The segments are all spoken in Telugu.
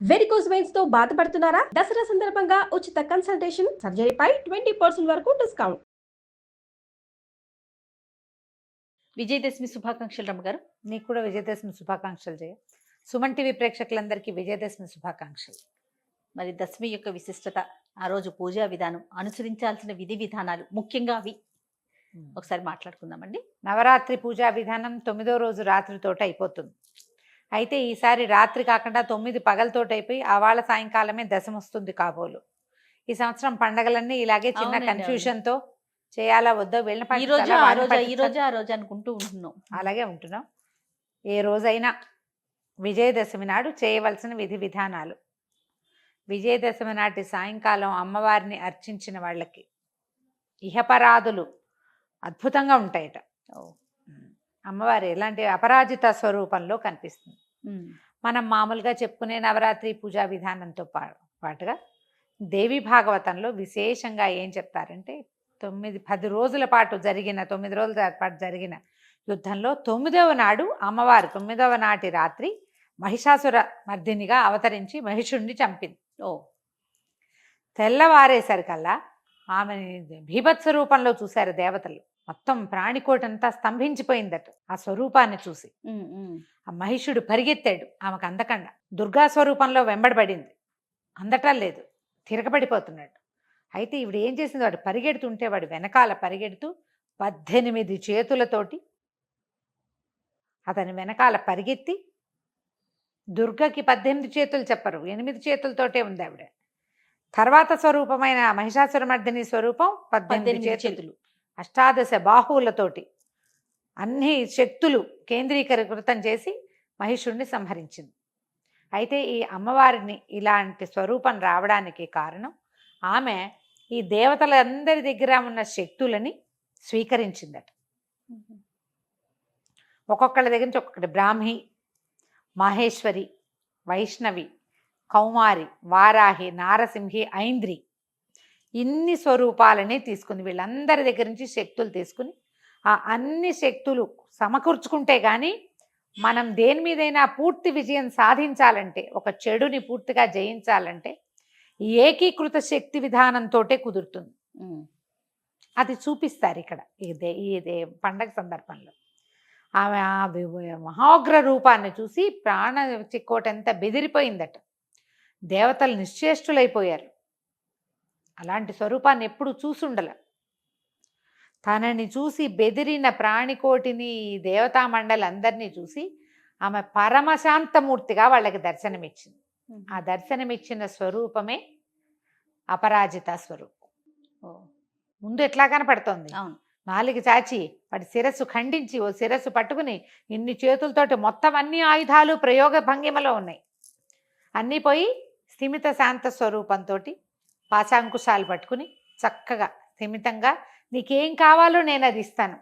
వెరికోస్ వెయిన్స్ తో బాధపడుతున్నారా? దసరా సందర్భంగా ఉచిత కన్సల్టేషన్, సర్జరీపై 20% వరకు డిస్కౌంట్. విజయదశమి శుభాకాంక్షలు రమ్మగారు. నీకు కూడా విజయదశమి శుభాకాంక్షలు జయ. సుమన్ టీవీ ప్రేక్షకులందరికీ విజయదశమి శుభాకాంక్షలు. మరి దశమి యొక్క విశిష్టత, ఆ రోజు పూజా విధానం, అనుసరించాల్సిన విధి విధానాలు, ముఖ్యంగా అవి ఒకసారి మాట్లాడుకుందామండి. నవరాత్రి పూజా విధానం 9వ రోజు రాత్రితోటి అయిపోతుంది. అయితే ఈసారి రాత్రి కాకుండా 9 పగలతోటి అయిపోయి ఆవాళ సాయంకాలమే దశమి వస్తుంది కాబోలు. ఈ సంవత్సరం పండగలన్నీ ఇలాగే చిన్న అవునండి, కన్ఫ్యూజన్తో చేయాలా వద్దా వీళ్ళ ఈ రోజు ఆ రోజు అనుకుంటూ ఉంటున్నాం. అలాగే ఉంటున్నాం. ఏ రోజైనా విజయదశమి నాడు చేయవలసిన విధి విధానాలు. విజయదశమి నాటి సాయంకాలం అమ్మవారిని అర్చించిన వాళ్ళకి ఇహపరాధులు అద్భుతంగా ఉంటాయట. అమ్మవారు ఎలాంటి అపరాజిత స్వరూపంలో కనిపిస్తుంది. మనం మామూలుగా చెప్పుకునే నవరాత్రి పూజా విధానంతో పాటుగా దేవి భాగవతంలో విశేషంగా ఏం చెప్తారంటే 9-10 రోజుల పాటు జరిగిన 9 రోజుల పాటు జరిగిన యుద్ధంలో 9వ నాడు అమ్మవారు 9వ నాటి రాత్రి మహిషాసుర మర్దినిగా అవతరించి మహిషుణ్ణి చంపింది. తెల్లవారేసరికల్లా ఆమెని భీభత్స రూపంలో చూశారు దేవతలు. మొత్తం ప్రాణికోటంతా స్తంభించిపోయిందట ఆ స్వరూపాన్ని చూసి. ఆ మహిషుడు పరిగెత్తాడు ఆమెకు అందకుండా. దుర్గా స్వరూపంలో వెంబడబడింది, అందటం లేదు, తిరగబడిపోతున్నాడు. అయితే ఈవిడ ఏం చేసింది, వాడు పరిగెడుతుంటే వాడు వెనకాల పరిగెడుతూ 18 చేతులతోటి అతని వెనకాల పరిగెత్తి, దుర్గకి 18 చేతులు చెప్పరు, 8 చేతులతోటే ఉంది ఆవిడ. తర్వాత స్వరూపమైన మహిషాసురమర్దిని స్వరూపం 18 చేతులు, అష్టాదశ బాహువులతోటి అన్ని శక్తులు కేంద్రీకృతం చేసి మహిషుణ్ణి సంహరించింది. అయితే ఈ అమ్మవారిని ఇలాంటి స్వరూపం రావడానికి కారణం ఆమె ఈ దేవతలందరి దగ్గర ఉన్న శక్తులని స్వీకరించిందట. ఒక్కొక్కళ్ళ దగ్గర నుంచి ఒక్కొక్కటి బ్రాహ్మి, మాహేశ్వరి, వైష్ణవి, కౌమారి, వారాహి, నారసింహి, ఐంద్రి, ఇన్ని స్వరూపాలని తీసుకుంది. వీళ్ళందరి దగ్గర నుంచి శక్తులు తీసుకుని ఆ అన్ని శక్తులు సమకూర్చుకుంటే కానీ మనం దేని మీదైనా పూర్తి విజయం సాధించాలంటే, ఒక చెడుని పూర్తిగా జయించాలంటే ఏకీకృత శక్తి విధానంతో కుదురుతుంది. అది చూపిస్తారు ఇక్కడ ఈ పండగ సందర్భంలో. ఆమె ఆ మహోగ్ర రూపాన్ని చూసి ప్రాణ చిక్కోటంతా బెదిరిపోయిందట. దేవతలు నిశ్చేష్టులైపోయారు. అలాంటి స్వరూపాన్ని ఎప్పుడు చూసుండల. తనని చూసి బెదిరిన ప్రాణికోటిని, దేవతా మండలి అందరినీ చూసి ఆమె పరమశాంతమూర్తిగా వాళ్ళకి దర్శనమిచ్చింది. ఆ దర్శనమిచ్చిన స్వరూపమే అపరాజిత స్వరూపం. ముందు ఎట్లా కనపడుతోంది, నాలుగు చాచి వాడి శిరస్సు ఖండించి ఓ శిరస్సు పట్టుకుని ఇన్ని చేతులతోటి మొత్తం అన్ని ఆయుధాలు ప్రయోగ భంగిమలో ఉన్నాయి. అన్నీ పోయి స్థిమిత శాంత స్వరూపంతో పాశాంకుశాలు పట్టుకుని చక్కగా స్థిమితంగా నీకేం కావాలో నేను అది ఇస్తాను,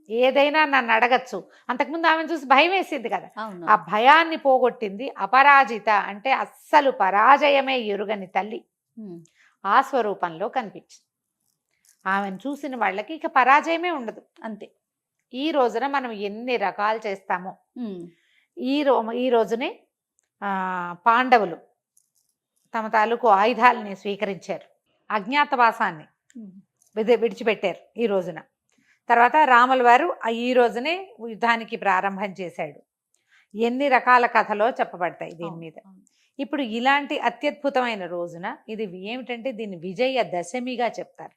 ఏదైనా నన్ను అడగచ్చు. అంతకుముందు ఆమెను చూసి భయం వేసింది కదా, ఆ భయాన్ని పోగొట్టింది. అపరాజిత అంటే అస్సలు పరాజయమే ఎరుగని తల్లి ఆ స్వరూపంలో కనిపించింది. ఆమెను చూసిన వాళ్ళకి ఇక పరాజయమే ఉండదు, అంతే. ఈ రోజున మనం ఎన్ని రకాలు చేస్తామో, ఈ రోజునే పాండవులు తమ తాలూకు ఆయుధాలని స్వీకరించారు, అజ్ఞాతవాసాన్ని విడిచిపెట్టారు ఈ రోజున. తర్వాత రాముల వారు ఈ రోజునే యుద్ధానికి ప్రారంభం చేశాడు. ఎన్ని రకాల కథలో చెప్పబడతాయి దీని మీద. ఇప్పుడు ఇలాంటి అత్యద్భుతమైన రోజున ఇది ఏమిటంటే దీన్ని విజయ దశమిగా చెప్తారు.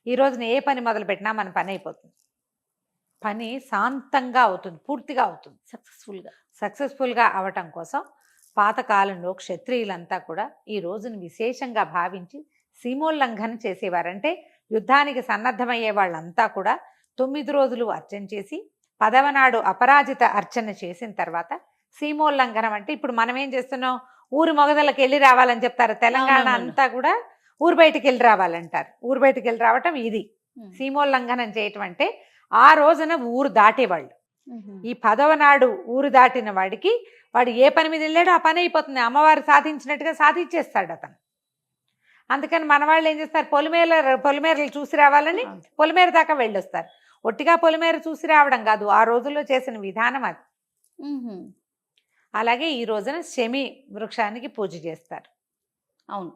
ఈ రోజున ఏ పని మొదలుపెట్టినా మన పని అయిపోతుంది, పని శాంతంగా అవుతుంది, పూర్తిగా అవుతుంది, సక్సెస్ఫుల్గా అవటం కోసం పాతకాలంలో క్షత్రియులంతా కూడా ఈ రోజును విశేషంగా భావించి సీమోల్లంఘన చేసేవారంటే యుద్ధానికి సన్నద్ధమయ్యే వాళ్ళంతా కూడా 9 రోజులు అర్చన చేసి 10వ నాడు అపరాజిత అర్చన చేసిన తర్వాత సీమోల్లంఘనం అంటే ఇప్పుడు మనం ఏం చేస్తున్నాం, ఊరి మొగదలకు వెళ్ళి రావాలని చెప్తారు. తెలంగాణ అంతా కూడా ఊరు బయటికి వెళ్ళి రావాలంటారు. ఊరు బయటికి వెళ్ళి రావటం ఇది సీమోల్లంఘనం చేయటం. అంటే ఆ రోజున ఊరు దాటేవాళ్ళు. ఈ 10వ నాడు ఊరు దాటిన వాడికి వాడు ఏ పని మీద వెళ్ళాడో ఆ పని అయిపోతుంది, అమ్మవారు సాధించినట్టుగా సాధించేస్తాడు అతను. అందుకని మన వాళ్ళు ఏం చేస్తారు, పొలిమేరలు చూసి రావాలని పొలిమేర దాకా వెళ్ళొస్తారు. ఒట్టిగా పొలిమేర చూసి రావడం కాదు, ఆ రోజుల్లో చేసిన విధానం అది. అలాగే ఈ రోజున శమి వృక్షానికి పూజ చేస్తారు. అవును.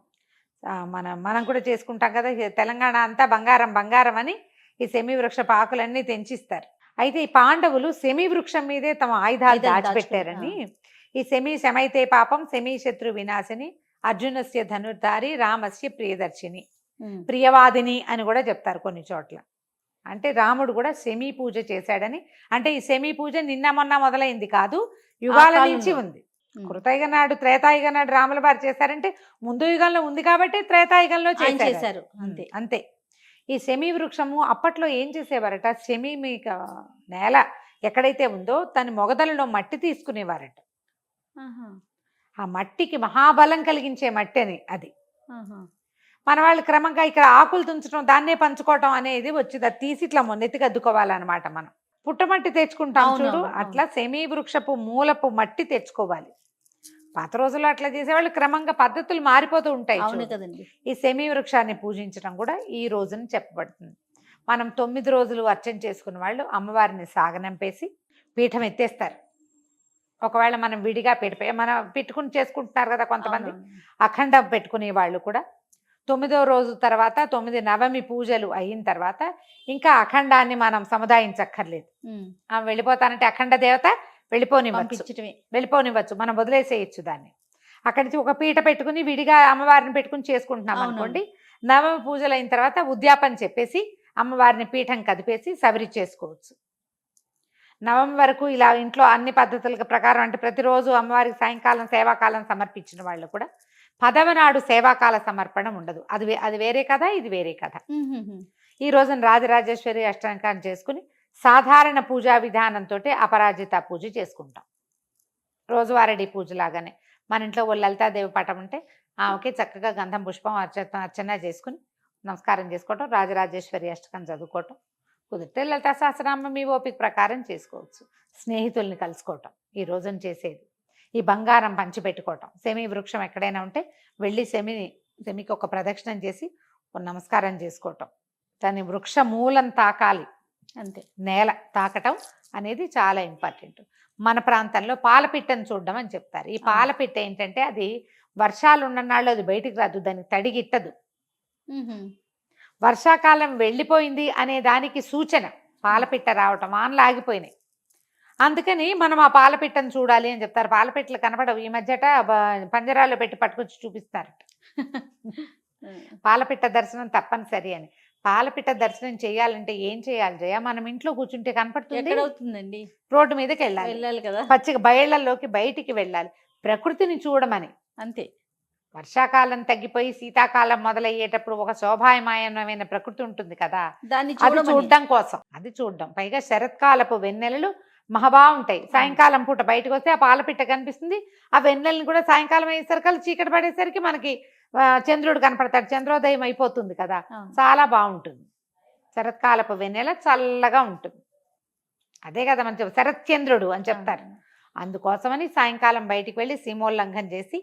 మనం కూడా చేసుకుంటాం కదా, తెలంగాణ అంతా బంగారం బంగారం అని ఈ శమి వృక్షపు ఆకులన్నీ తెంచిస్తారు. అయితే ఈ పాండవులు శమి వృక్షం మీదే తమ ఆయుధాలు ఆయుధాలు దాచిపెట్టారని, ఈ శమైతే పాపం శమి శత్రు వినాశిని అర్జునస్య ధనుర్ధారి రామస్య ప్రియదర్శిని ప్రియవాదిని అని కూడా చెప్తారు కొన్ని చోట్ల. అంటే రాముడు కూడా శమి పూజ చేశాడని. అంటే ఈ శమి పూజ నిన్న మొన్న మొదలైంది కాదు, యుగాల నుంచి ఉంది. కృతయుగ నాడు త్రేతాయుగ నాడు రాముల వారు చేశారంటే ముందు యుగంలో ఉంది కాబట్టి త్రేతాయుగంలో చేశారు. అంతే అంతే. ఈ శమి వృక్షము అప్పట్లో ఏం చేసేవారట, శమి మీక నేల ఎక్కడైతే ఉందో తన మొగదలలో మట్టి తీసుకునేవారట. ఆ మట్టికి మహాబలం కలిగించే మట్టి అని అది. మన వాళ్ళు క్రమంగా ఇక్కడ ఆకులు తుంచడం దాన్నే పంచుకోవటం అనేది వచ్చింది. అది తీసి ఇట్లా మొన్నెత్తికి అద్దుకోవాలన్నమాట. మనం పుట్టమట్టి తెచ్చుకుంటాం చూడు, అట్లా శమీ వృక్షపు మూలపు మట్టి తెచ్చుకోవాలి. పాత రోజుల్లో అట్లా చేసేవాళ్ళు. క్రమంగా పద్ధతులు మారిపోతూ ఉంటాయి కదండి. ఈ శమీ వృక్షాన్ని పూజించడం కూడా ఈ రోజున చెప్పబడుతుంది. మనం 9 రోజులు అర్చన చేసుకున్న వాళ్ళు అమ్మవారిని సాగనంపేసి పీఠం ఎత్తేస్తారు. ఒకవేళ మనం విడిగా మనం పెట్టుకుని చేసుకుంటున్నారు కదా కొంతమంది, అఖండం పెట్టుకునే వాళ్ళు కూడా 9వ రోజు తర్వాత 9 నవమి పూజలు అయిన తర్వాత ఇంకా అఖండాన్ని మనం సముదాయించక్కర్లేదు. వెళ్ళిపోతానంటే అఖండ దేవత వెళ్ళిపోనివ్వచ్చు, మనం వదిలేసేయచ్చు దాన్ని. అక్కడి నుంచి ఒక పీట పెట్టుకుని విడిగా అమ్మవారిని పెట్టుకుని చేసుకుంటున్నాం అనుకోండి, నవమి పూజలు అయిన తర్వాత ఉద్యాపన చెప్పేసి అమ్మవారిని పీఠం కదిపేసి సవరి చేసుకోవచ్చు. నవమి వరకు ఇలా ఇంట్లో అన్ని పద్ధతుల ప్రకారం, అంటే ప్రతిరోజు అమ్మవారికి సాయంకాలం సేవాకాలం సమర్పించిన వాళ్ళు కూడా 10వ నాడు సేవాకాల సమర్పణ ఉండదు. అది వేరే కథ, ఇది వేరే కథ. ఈ రోజున రాజరాజేశ్వరి అష్టాంగాన్ని చేసుకుని సాధారణ పూజా విధానంతో అపరాజిత పూజ చేసుకుంటాం. రోజువారీ పూజ లాగానే మన ఇంట్లో ఓ లలితాదేవి పటం ఉంటే ఆమెకి చక్కగా గంధం పుష్పం అర్చన చేసుకుని నమస్కారం చేసుకోవటం, రాజరాజేశ్వరి అష్టకం చదువుకోవటం. కుదిరితే లలితా సహస్రనామం మీ ఓపిక ప్రకారం చేసుకోవచ్చు. స్నేహితుల్ని కలుసుకోవటం ఈ రోజున చేసేది. ఈ బంగారం పంచిపెట్టుకోవటం. శమి వృక్షం ఎక్కడైనా ఉంటే వెళ్ళి శమికి ఒక ప్రదక్షిణం చేసి ఒక నమస్కారం చేసుకోవటం. దాని వృక్ష మూలం తాకాలి, అంతే. నేల తాకటం అనేది చాలా ఇంపార్టెంట్. మన ప్రాంతంలో పాలపిట్టను చూడడం అని చెప్తారు. ఈ పాలపిట్ట ఏంటంటే అది వర్షాలు ఉన్ననాళ్ళు అది బయటికి రాదు, దానికి తడిగిట్టదు. వర్షాకాలం వెళ్ళిపోయింది అనే దానికి సూచన పాలపిట్ట రావటం. వానలు ఆగిపోయినాయి, అందుకని మనం ఆ పాలపిట్టను చూడాలి అని చెప్తారు. పాలపిట్టలు కనపడవు ఈ మధ్యట, పంజరాల్లో పెట్టి పట్టుకొచ్చి చూపిస్తారట. పాలపిట్ట దర్శనం తప్పనిసరి అని. పాలపిట్ట దర్శనం చేయాలంటే ఏం చేయాలి జయ? మనం ఇంట్లో కూర్చుంటే కనపడుతుంది, రోడ్డు మీదకి వెళ్ళాలి కదా, పచ్చిక బయళ్లలోకి బయటికి వెళ్ళాలి, ప్రకృతిని చూడమని. అంతే. వర్షాకాలం తగ్గిపోయి శీతాకాలం మొదలయ్యేటప్పుడు ఒక శోభాయమానమైన ప్రకృతి ఉంటుంది కదా, అది చూడడం కోసం. అది చూడడం. పైగా శరత్కాలపు వెన్నెలలు మహాబాగుంటాయి. సాయంకాలం పూట బయటకు వస్తే ఆ పాలపిట్ట కనిపిస్తుంది. ఆ వెన్నెలని కూడా సాయంకాలం అయ్యేసరికి చీకటి పడేసరికి మనకి చంద్రుడు కనపడతాడు, చంద్రోదయం అయిపోతుంది కదా, చాలా బాగుంటుంది. శరత్కాలపు వెన్నెల చల్లగా ఉంటుంది. అదే కదా మనం శరత్చంద్రుడు అని చెప్తారు. అందుకోసమని సాయంకాలం బయటికి వెళ్ళి సీమోల్లంఘన చేసి,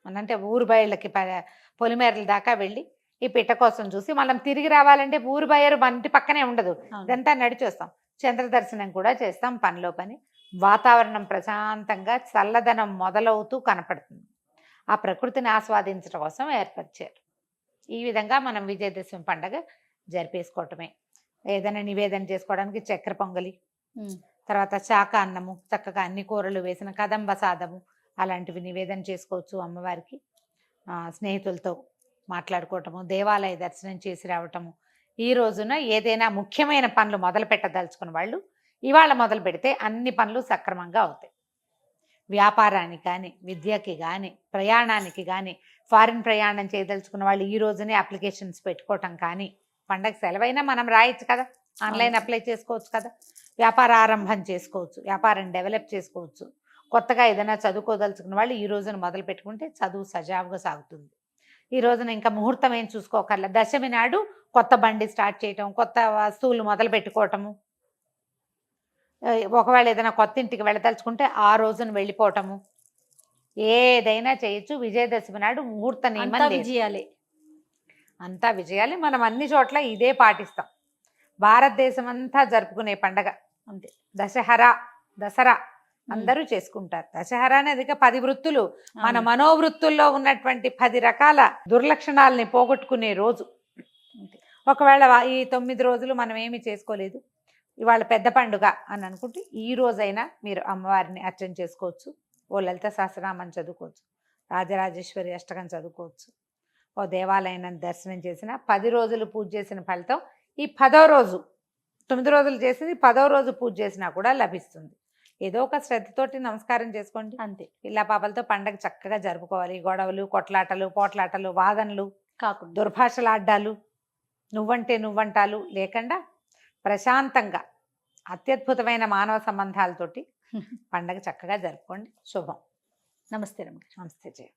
అంటే ఊరు బయళ్ళకి పొలిమేరల దాకా వెళ్ళి ఈ పిట్ట కోసం చూసి మనం తిరిగి రావాలంటే ఊరు బయరు మన ఇంటి పక్కనే ఉండదు, ఇదంతా నడిచి వస్తాం. చంద్ర దర్శనం కూడా చేస్తాం పనిలో పని. వాతావరణం ప్రశాంతంగా చల్లదనం మొదలవుతూ కనపడుతుంది. ఆ ప్రకృతిని ఆస్వాదించడం కోసం ఏర్పరిచారు. ఈ విధంగా మనం విజయదశమి పండగ జరిపేసుకోవటమే. ఏదైనా నివేదన చేసుకోవడానికి చక్కెర పొంగలి, తర్వాత శాఖ అన్నము, చక్కగా అన్ని కూరలు వేసిన కదంబ సాదము అలాంటివి నివేదన చేసుకోవచ్చు అమ్మవారికి. స్నేహితులతో మాట్లాడుకోవటము, దేవాలయ దర్శనం చేసి రావటము. ఈ రోజున ఏదైనా ముఖ్యమైన పనులు మొదలు పెట్టదలుచుకున్న వాళ్ళు ఇవాళ మొదలు పెడితే అన్ని పనులు సక్రమంగా అవుతాయి. వ్యాపారానికి కానీ, విద్యకి కానీ, ప్రయాణానికి కానీ, ఫారిన్ ప్రయాణం చేయదలుచుకున్న వాళ్ళు ఈ రోజునే అప్లికేషన్స్ పెట్టుకోవటం కానీ, పండగ సెలవైనా మనం రాయొచ్చు కదా, ఆన్లైన్ అప్లై చేసుకోవచ్చు కదా, వ్యాపార ఆరంభం చేసుకోవచ్చు, వ్యాపారం డెవలప్ చేసుకోవచ్చు. కొత్తగా ఏదైనా చదువుకోదలుచుకున్న వాళ్ళు ఈ రోజున మొదలు పెట్టుకుంటే చదువు సజావుగా సాగుతుంది. ఈ రోజున ఇంకా ముహూర్తం ఏం చూసుకోకర్లా. దశమి నాడు కొత్త బండి స్టార్ట్ చేయటం, కొత్త వస్తువులు మొదలు పెట్టుకోవటము, ఒకవేళ ఏదైనా కొత్త ఇంటికి వెళ్ళదలుచుకుంటే ఆ రోజున వెళ్ళిపోవటము, ఏదైనా చేయొచ్చు. విజయదశమి నాడు ముహూర్త నియమం విజయాలి, అంతా విజయాలి. మనం అన్ని చోట్ల ఇదే పాటిస్తాం. భారతదేశం అంతా జరుపుకునే పండగ అంతే. దసరా అందరూ చేసుకుంటారు. దశహరా అనేది 10 వృత్తులు, మన అవును. మనోవృత్తుల్లో ఉన్నటువంటి 10 రకాల దుర్లక్షణాలని పోగొట్టుకునే రోజు. అంతే. ఒకవేళ ఈ 9 రోజులు మనం ఏమి చేసుకోలేదు, ఇవాళ పెద్ద పండుగ అని అనుకుంటే ఈ రోజైనా మీరు అమ్మవారిని అర్చన చేసుకోవచ్చు. ఓ లలిత సహస్రనామం చదువుకోవచ్చు, రాజరాజేశ్వరి అష్టకం చదువుకోవచ్చు, ఓ దేవాలయాన్ని దర్శనం చేసిన 10 రోజులు పూజ చేసిన ఫలితం ఈ 10వ రోజు, 9 రోజులు చేసింది 10వ రోజు పూజ చేసినా కూడా లభిస్తుంది. ఏదో ఒక శ్రద్ధతోటి నమస్కారం చేసుకోండి. అంతే పిల్ల పాపలతో పండగ చక్కగా జరుపుకోవాలి. గొడవలు, కొట్లాటలు, పోట్లాటలు, వాదనలు, కాకుండా దుర్భాషలాడ్డాలు, నువ్వంటే నువ్వంటాలు లేకుండా ప్రశాంతంగా అత్యద్భుతమైన మానవ సంబంధాలతోటి పండగ చక్కగా జరుపుకోండి. శుభం. నమస్తే రమ్య. నమస్తే జయ.